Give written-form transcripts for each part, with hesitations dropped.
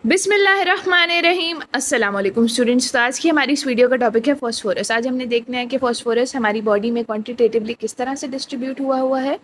बिस्मिल्लाहिर्रहमानिर्रहीम अस्सलाम वालेकुम स्टूडेंट्स। तो आज की हमारी इस वीडियो का टॉपिक है फॉस्फोरस। आज हमने देखना है कि फॉस्फोरस हमारी बॉडी में क्वांटिटेटिवली किस तरह से डिस्ट्रीब्यूट हुआ है।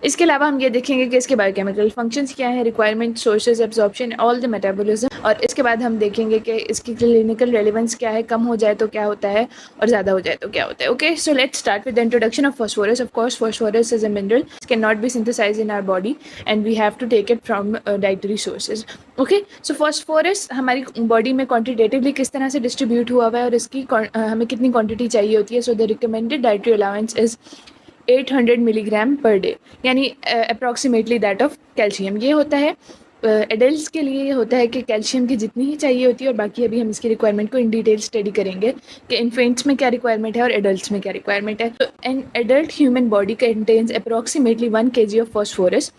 इसके अलावा हम ये देखेंगे कि इसके बायोकेमिकल फंक्शंस क्या है, requirement, sources, absorption, all the metabolism. और इसके बाद हम देखेंगे कि इसकी क्लिनिकल रेलेवेंस क्या है, कम हो जाए तो क्या होता है और ज़्यादा हो जाए तो क्या होता है। Okay, so let's start with the introduction of phosphorus. Of course phosphorus is a mineral, can not be synthesised in our body and we have to take it from dietary sources. Okay, so phosphorus हमारी body में quantitatively किस तरह से distribute हुआ है और इसकी हमें कितनी क्वांटिटी चाहिए होती है। So the recommended dietary allowance is 800 milligram per day, यानी अप्रॉक्सीमेटली दैट ऑफ कैल्शियम। ये होता है एडल्ट्स के लिए, ये होता है कि कैल्शियम की जितनी ही चाहिए होती है। और बाकी अभी हम इसकी रिक्वायरमेंट को इन डिटेल स्टडी करेंगे कि इन्फेंट्स में क्या रिक्वायरमेंट है और एडल्ट्स में क्या रिक्वायरमेंट है। तो an adult human body contains approximately 1 kg of phosphorus.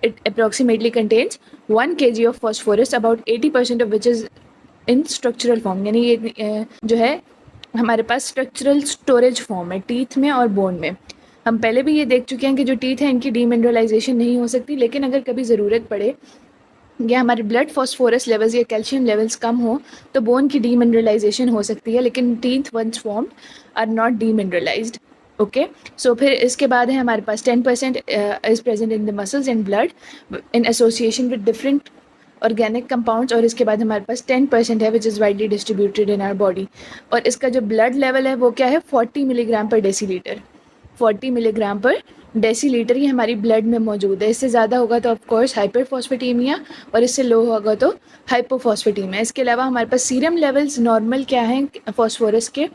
It approximately contains 1 kg of phosphorus, about 80% of which is in structural form, यानी ये जो है हमारे पास स्ट्रक्चरल स्टोरेज फॉर्म है टीथ में और बोन में। हम पहले भी ये देख चुके हैं कि जो टीथ है इनकी डीमिनरलाइजेशन नहीं हो सकती, लेकिन अगर कभी ज़रूरत पड़े या हमारे ब्लड फॉस्फोरस लेवल्स या कैल्शियम लेवल्स कम हो तो बोन की डीमिनरलाइजेशन हो सकती है, लेकिन teeth once formed are not demineralised. Okay, so फिर इसके बाद है हमारे पास 10% is present in the muscles and blood in association with different organic compounds. और इसके बाद हमारे पास 10% है which is widely distributed in our body. और इसका जो ब्लड लेवल है वो क्या है, 40 मिलीग्राम पर डेसीलीटर। 40 मिलीग्राम पर डेसीलीटर ये हमारी ब्लड में मौजूद है। इससे ज़्यादा होगा तो ऑफकोर्स हाइपरफॉस्फेटीमिया और इससे लो होगा तो हाइपोफॉस्फेटीमिया। इसके अलावा हमारे पास सीरम लेवल्स नॉर्मल क्या हैं फॉस्फोरस के,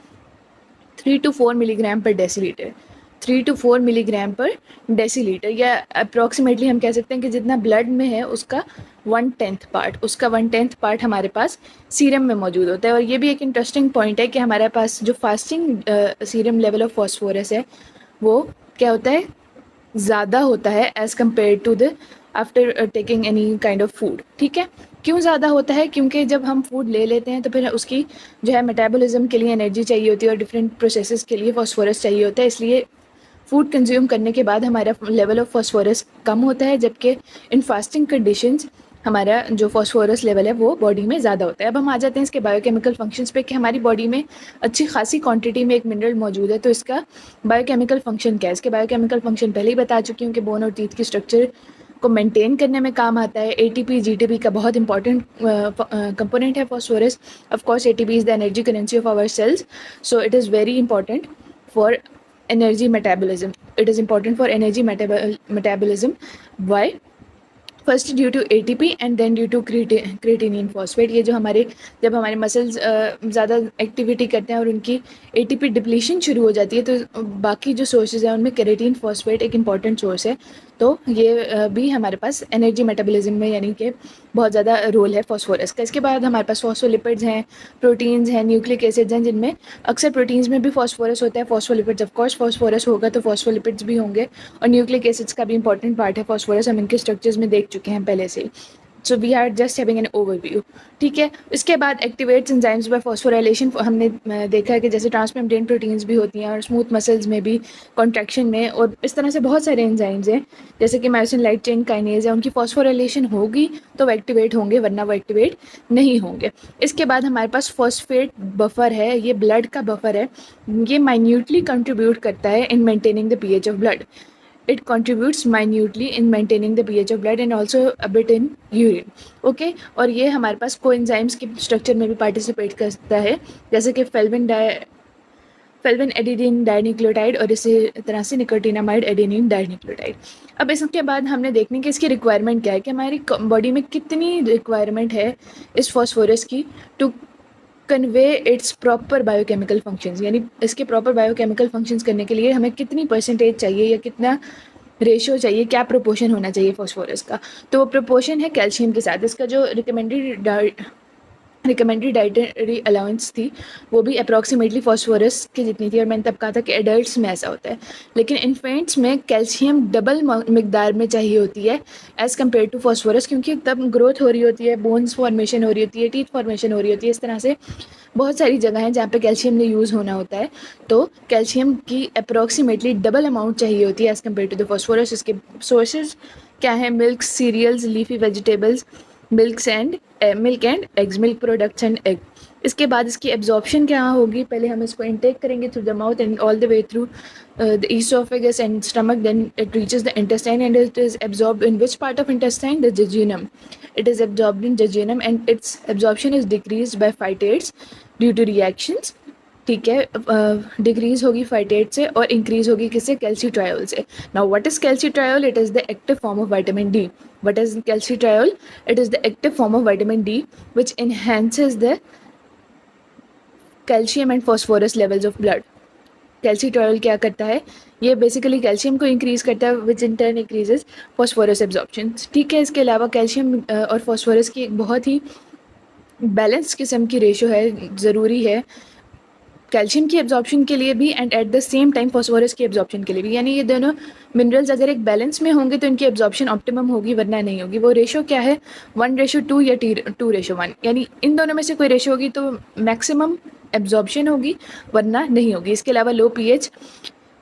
3 to 4 मिलीग्राम पर डेसीलीटर। 3 to 4 मिलीग्राम पर डेसीलीटर, या अप्रॉक्सीमेटली हम कह सकते हैं कि जितना ब्लड में है उसका 1/10 पार्ट, उसका 1/10 पार्ट हमारे पास सीरम में मौजूद होता है। और ये भी एक इंटरेस्टिंग पॉइंट है कि हमारे पास जो fasting serum level of phosphorus है वो क्या होता है, ज़्यादा होता है as compared to the after taking any kind of food. ठीक है, क्यों ज़्यादा होता है, क्योंकि जब हम फूड ले लेते हैं तो फिर उसकी जो है मेटाबॉलिज्म के लिए एनर्जी चाहिए होती है और डिफरेंट प्रोसेसेस के लिए फॉस्फोरस चाहिए होता है। इसलिए फूड कंज्यूम करने के बाद हमारा लेवल ऑफ फॉस्फोरस कम होता है, जबकि इन फास्टिंग कंडीशंस हमारा जो फॉस्फोरस लेवल है वो बॉडी में ज़्यादा होता है। अब हम आ जाते हैं इसके बायोकेमिकल फंक्शंस पे कि हमारी बॉडी में अच्छी खासी क्वांटिटी में एक मिनरल मौजूद है, तो इसका बायोकेमिकल फंक्शन क्या है। इसके बायोकेमिकल फंक्शन पहले ही बता चुकी हूँ कि बोन और टीथ की स्ट्रक्चर को मेंटेन करने में काम आता है। एटीपी जीटीपी का बहुत इंपॉर्टेंट कंपोनेंट है phosphorus. Of course ATP is the energy currency of our cells, so it is very important for energy metabolism. It is important for energy metabolism. Why? First due to ATP and then due to creatinine phosphate. ये जो हमारे जब हमारे muscles ज़्यादा activity करते हैं और उनकी एटीपी डिप्लीशन शुरू हो जाती है तो बाकी जो सोर्सेज हैं उनमें केराटिन फॉस्फेट एक इंपॉर्टेंट सोर्स है। तो ये भी हमारे पास एनर्जी मेटाबॉलिज्म में यानी कि बहुत ज़्यादा रोल है फॉस्फोरस का। इसके बाद हमारे पास फॉस्फोलिपिड्स हैं, प्रोटीन्स हैं, न्यूक्लिक एसिड्स हैं, जिनमें अक्सर प्रोटीन्स में भी फॉस्फोरस होता है। फॉस्फोलिपिड्स, ऑफकोर्स फॉस्फोरस होगा तो फॉस्फोलिपिड्स भी होंगे, और न्यूक्लिक एसिड्स का भी इंपॉर्टेंट पार्ट है फॉस्फोरस। हम इनके स्ट्रक्चर्स में देख चुके हैं पहले से। So we are just having an overview. ठीक है, इसके बाद एक्टिवेट्स एंजाइम्स बाय फॉस्फोराइलेशन हमने देखा है कि जैसे ट्रांसमेम्ब्रेन प्रोटीन्स भी होती हैं और स्मूथ मसल्स में भी कॉन्ट्रैक्शन में, और इस तरह से बहुत सारे एंजाइम्स हैं जैसे कि मायोसिन लाइट चेन काइनेज है, उनकी फॉस्फोराइलेशन होगी तो वो एक्टिवेट होंगे, वरना वो एक्टिवेट नहीं होंगे। इसके बाद हमारे पास फॉस्फेट बफर है, ये ब्लड का बफर है। ये माइन्यूटली कंट्रीब्यूट करता है in maintaining the pH of blood. It contributes minutely in maintaining the pH of blood and also a bit in urine. Okay, और ये हमारे पास कोएंजाइम्स के स्ट्रक्चर में भी पार्टिसिपेट करता है, जैसे कि फेल्विन एडेनिन डाइन्यूक्लियोटाइड और इसी तरह से निकोटिनामाइड एडेनिन डाइन्यूक्लियोटाइड। अब इसके बाद हमने देखने की इसकी रिक्वायरमेंट क्या है, कि हमारी बॉडी में कितनी रिक्वायरमेंट है इस फॉस्फोरस की to convey its proper biochemical functions, यानी इसके प्रॉपर बायोकेमिकल फंक्शंस करने के लिए हमें कितनी परसेंटेज चाहिए या कितना रेशियो चाहिए, क्या प्रोपोर्शन होना चाहिए फॉस्फोरस का। तो वो प्रोपोर्शन है कैल्शियम के साथ। इसका जो रिकमेंडेड डाइटरी अलाउंस थी वो भी अप्रॉक्सीमेटली फॉस्फोरस की जितनी थी, और मैंने तब कहा था कि एडल्ट्स में ऐसा होता है, लेकिन इन्फेंट्स में कैल्शियम डबल मिकदार में चाहिए होती है एज़ कम्पेयर टू फॉस्फोरस, क्योंकि तब ग्रोथ हो रही होती है, बोन्स फॉर्मेशन हो रही होती है, टीथ फॉर्मेशन हो रही होती है। इस तरह से बहुत सारी जगह हैं जहाँ पे कैल्शियम ने यूज़ होना होता है, तो कैल्शियम की अप्रॉक्सीमेटली डबल अमाउंट चाहिए होती है as compared to the phosphorus. इसके सोर्सेज क्या है, milk, cereals, leafy vegetables, milk and eggs, milk products and egg. इसके बाद इसकी एब्जॉर्प्शन क्या होगी, पहले हम इसको इनटेक करेंगे through the mouth and all the way through the esophagus and stomach, then it reaches the intestine and it is absorbed in which part of intestine? The jejunum. It is absorbed in jejunum and its absorption is decreased by phytates due to reactions. ठीक है, decrease होगी phytate से और increase होगी किससे? Calcitriol से। Now what is calcitriol? It is the active form of vitamin D. What is calcitriol? It is the active form of vitamin D which enhances the calcium and phosphorus levels of blood. Calcitriol क्या करता है? ये basically calcium को increase करता है which in turn increases phosphorus absorption. ठीक है, इसके अलावा कैल्शियम और फॉस्फोरस की एक बहुत ही बैलेंस किस्म की रेशो है, ज़रूरी है कैल्शियम की एब्जॉर्प्शन के लिए भी and at the same time phosphorus की एब्जॉर्प्शन के लिए भी। यानी ये दोनों मिनरल्स अगर एक बैलेंस में होंगे तो इनकी एब्जॉर्प्शन ऑप्टिमम होगी, वरना नहीं होगी। वो रेशो क्या है? 1:2 या 2:1। यानी इन दोनों में से कोई रेशो होगी तो मैक्सिमम एब्जॉर्प्शन होगी, वरना नहीं होगी। इसके अलावा लो पीएच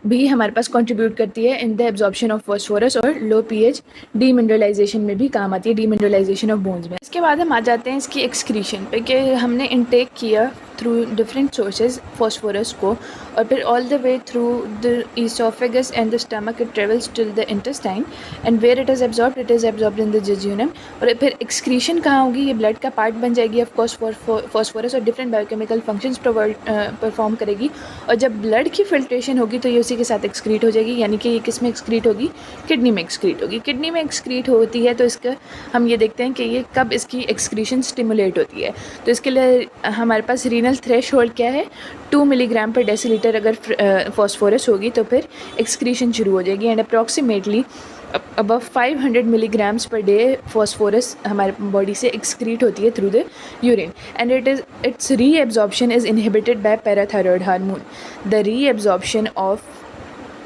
भी हमारे पास कंट्रीब्यूट करती है in the absorption of phosphorus, और लो पीएच डीमिनरलाइजेशन में भी काम आती है, डीमिनरलाइजेशन ऑफ बोन्स में। इसके बाद हम आ जाते हैं इसकी एक्सक्रीशन पे कि हमने इनटेक किया थ्रू डिफरेंट सोर्सेज फॉस्फोरस को, और फिर all the way through the oesophagus and the stomach it travels till the intestine and where it is absorbed in the jejunum. और फिर एक्सक्रीशन कहाँ होगी? ये ब्लड का पार्ट बन जाएगी ऑफ कोर्स फॉस्फोरस और डिफरेंट बायोकेमिकल फंक्शंस परफॉर्म करेगी। और जब ब्लड की फिल्ट्रेशन होगी तो ये उसी के साथ एक्सक्रीट हो जाएगी। यानी कि ये किस में एक्सक्रीट होगी? किडनी में एक्सक्रीट होगी। किडनी में एक्सक्रीट होती है तो इसका हम ये देखते हैं कि ये कब इसकी एक्सक्रीशन स्टिमुलेट होती है। तो इसके लिए हमारे पास रीनल थ्रेशोल्ड क्या है? 2 मिलीग्राम पर डेसीलीटर अगर फॉस्फोरस होगी तो फिर एक्सक्रीशन शुरू हो जाएगी and approximately above 500 milligrams per day phosphorus हमारे बॉडी से एक्सक्रीट होती है through the urine and its reabsorption is inhibited by parathyroid hormone. The reabsorption of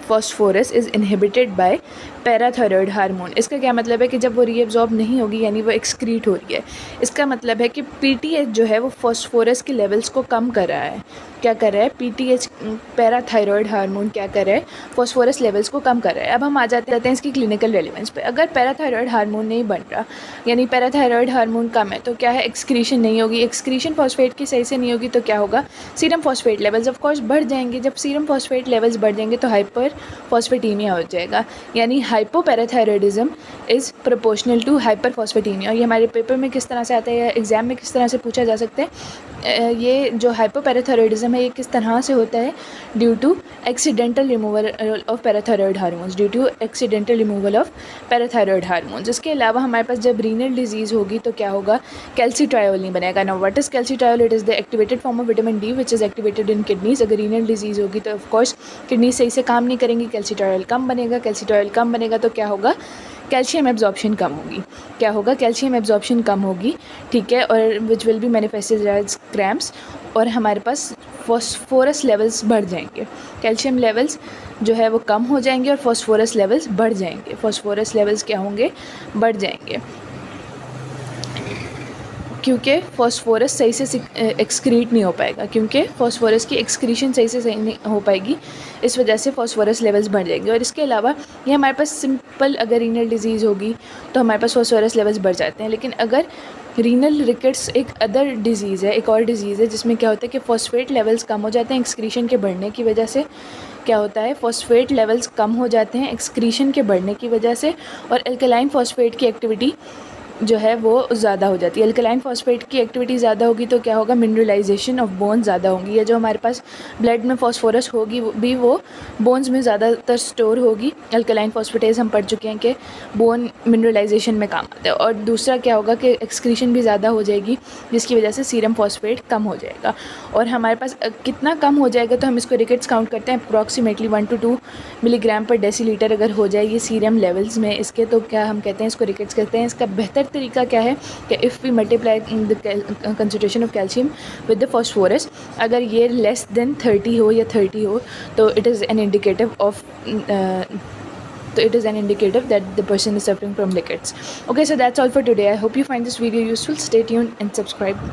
phosphorus is inhibited by parathyroid hormone. इसका क्या मतलब है कि जब वो रीअब्जॉर्ब नहीं होगी यानी वो एक्सक्रीट हो रही है, इसका मतलब है कि पीटीएच जो है वो फॉस्फोरस के लेवल्स को कम कर रहा है। क्या कर रहा है? पीटीएच पैराथायरॉयड हार्मोन क्या कर रहा है? फॉस्फोरस लेवल्स को कम कर रहा है। अब हम आ जाते हैं इसकी क्लिनिकल रेलिवेंस पे। अगर पैराथायरॉयड हार्मोन नहीं बन रहा यानी पैराथायरॉयड हार्मोन कम है तो क्या है? एक्सक्रीशन नहीं होगी। एक्सक्रीशन फॉस्फेट की सही से नहीं होगी तो क्या होगा? Serum phosphate levels of course बढ़ जाएंगे। जब सीरम फॉस्फेट लेवल्स बढ़ जाएंगे तो हाइपर फॉस्फेटीमिया हो जाएगा, यानी हाइपोपैराथायरॉयडिज्म इज़ प्रोपोर्शनल टू हाइपरफॉस्फेटीमिया। और ये हमारे पेपर में किस तरह से आता है या एग्जाम में किस तरह से पूछा जा सकता है? ये जो हाइपोपैराथायरॉयडिज्म है ये किस तरह से होता है? Due to accidental removal of parathyroid hormones, due to accidental removal of parathyroid hormones. इसके अलावा हमारे पास जब रीनल डिजीज़ होगी तो क्या होगा? कैल्सीट्रायोल नहीं बनेगा। Now what is calcitriol? It is the activated form of vitamin D which is activated in kidneys. अगर रीनल डिजीज़ होगी तो ऑफकोर्स किडनी सही से काम नहीं करेंगी, कैल्सीट्रायोल कम बनेगा। कैल्सीट्रायोल कम बनेगा तो क्या होगा? कैल्शियम एब्जॉर्प्शन कम होगी। क्या होगा? कैल्शियम एब्जॉर्प्शन कम होगी, ठीक है, और which will be manifested as cramps, और हमारे पास फॉस्फोरस लेवल्स बढ़ जाएंगे। कैल्शियम लेवल्स जो है वो कम हो जाएंगे और फॉस्फोरस लेवल्स बढ़ जाएंगे। फॉस्फोरस लेवल्स क्या होंगे? बढ़ जाएंगे, क्योंकि फॉस्फोरस सही से एक्सक्रीट नहीं हो पाएगा, क्योंकि फॉस्फोरस की एक्सक्रीशन सही से सही नहीं हो पाएगी, इस वजह से फॉस्फोरस लेवल्स बढ़ जाएंगे। और इसके अलावा ये हमारे पास सिंपल अगर रीनल डिजीज़ होगी तो हमारे पास फॉस्फोरस लेवल्स बढ़ जाते हैं। लेकिन अगर रीनल रिकेट्स एक अदर डिजीज़ है, एक और डिजीज़ है जिसमें क्या होता है कि फॉस्फेट लेवल्स कम हो जाते हैं एक्सक्रीशन के बढ़ने की वजह से। क्या होता है? फॉस्फेट लेवल्स कम हो जाते हैं एक्सक्रीशन के बढ़ने की वजह से, और एल्कलाइन फॉस्फेट की एक्टिविटी जो है वो ज़्यादा हो जाती है। अल्कलाइन फॉस्फेट की एक्टिविटी ज़्यादा होगी तो क्या होगा? मिनरलाइजेशन ऑफ बोन ज़्यादा होंगी। या जो हमारे पास ब्लड में फॉस्फोरस होगी वो बोन्स में ज़्यादातर स्टोर होगी। अल्कलाइन फॉस्फेटेज हम पढ़ चुके हैं कि बोन मिनरलाइजेशन में काम आता है। और दूसरा क्या होगा कि एक्सक्रीशन भी ज़्यादा हो जाएगी, जिसकी वजह से सीरम फॉस्फेट कम हो जाएगा। और हमारे पास कितना कम हो जाएगा तो हम इसको रिकेट्स काउंट करते हैं अप्रॉक्सीमेटली 1 to 2 मिलीग्राम पर डेसीलीटर अगर हो जाए ये सीरम लेवल्स में इसके, तो क्या हम कहते हैं? इसको रिकेट्स कहते हैं। इसका बेहतर तरीका क्या है कि if we multiply the concentration of calcium with the phosphorus, अगर ये लेस देन 30 हो या 30 हो तो it is an indicative that the person is suffering from rickets. Okay, so that's all for today. I hope you find this video useful. Stay tuned and subscribe.